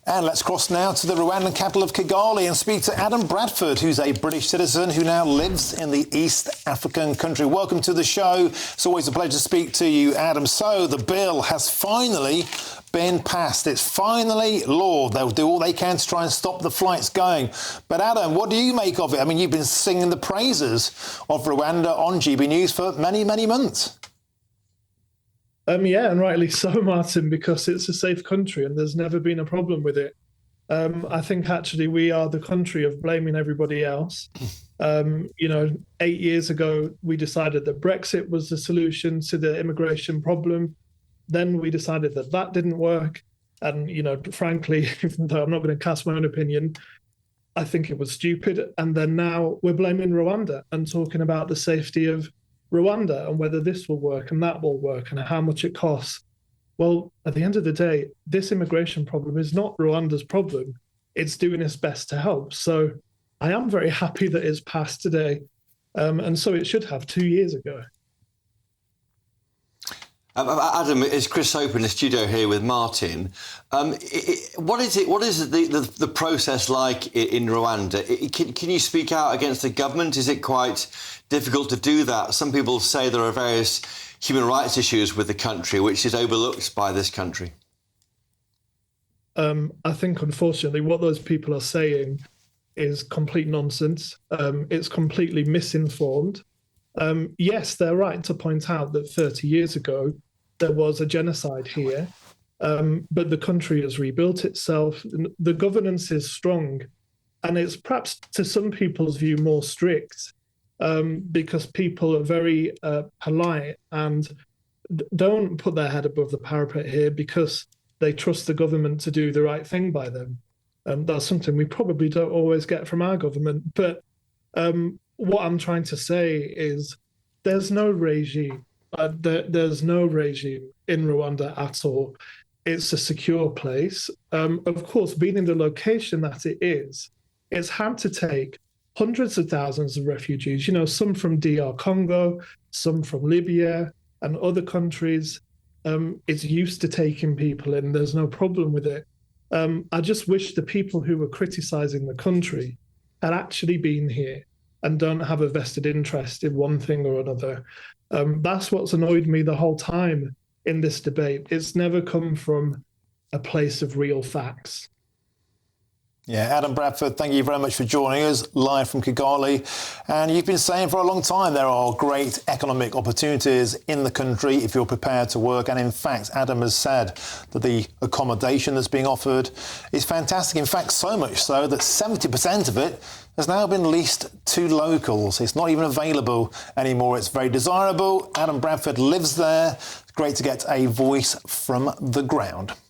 And let's cross now to the Rwandan capital of Kigali and speak to Adam Bradford, who's a British citizen who now lives in the East African country. Welcome to the show. It's always a pleasure to speak to you, Adam. So the bill has finally been passed. It's finally law. They'll do all they can to try and stop the flights going. But Adam, what do you make of it? I mean, you've been singing the praises of Rwanda on GBNews for many, many months. Yeah, and rightly so, Martin, because it's a safe country and there's never been a problem with it. I think actually we are the country of blaming everybody else. 8 years ago, we decided that Brexit was the solution to the immigration problem. Then we decided that that didn't work. And, frankly, even though I'm not going to cast my own opinion, I think it was stupid. And then now we're blaming Rwanda and talking about the safety of Rwanda and whether this will work and that will work and how much it costs. Well, at the end of the day, this immigration problem is not Rwanda's problem. It's doing its best to help. So I am very happy that it's passed today. And so it should have 2 years ago. Adam, it's Chris Hope in the studio here with Martin. What is the process like in Rwanda? Can you speak out against the government? Is it quite difficult to do that? Some people say there are various human rights issues with the country, which is overlooked by this country. I think, unfortunately, what those people are saying is complete nonsense. It's completely misinformed. Yes, they're right to point out that 30 years ago, there was a genocide here, but the country has rebuilt itself. The governance is strong, and it's perhaps, to some people's view, more strict because people are very polite and don't put their head above the parapet here because they trust the government to do the right thing by them. That's something we probably don't always get from our government. But what I'm trying to say is there's no regime. There's no regime in Rwanda at all. It's a secure place. Of course, being in the location that it is, it's had to take hundreds of thousands of refugees, some from DR Congo, some from Libya and other countries. It's used to taking people in. There's no problem with it. I just wish the people who were criticising the country had actually been here and don't have a vested interest in one thing or another. That's what's annoyed me the whole time in this debate. It's never come from a place of real facts. Yeah, Adam Bradford, thank you very much for joining us live from Kigali. And you've been saying for a long time there are great economic opportunities in the country if you're prepared to work. And in fact, Adam has said that the accommodation that's being offered is fantastic. In fact, so much so that 70% of it has now been leased to locals. It's not even available anymore. It's very desirable. Adam Bradford lives there. It's great to get a voice from the ground.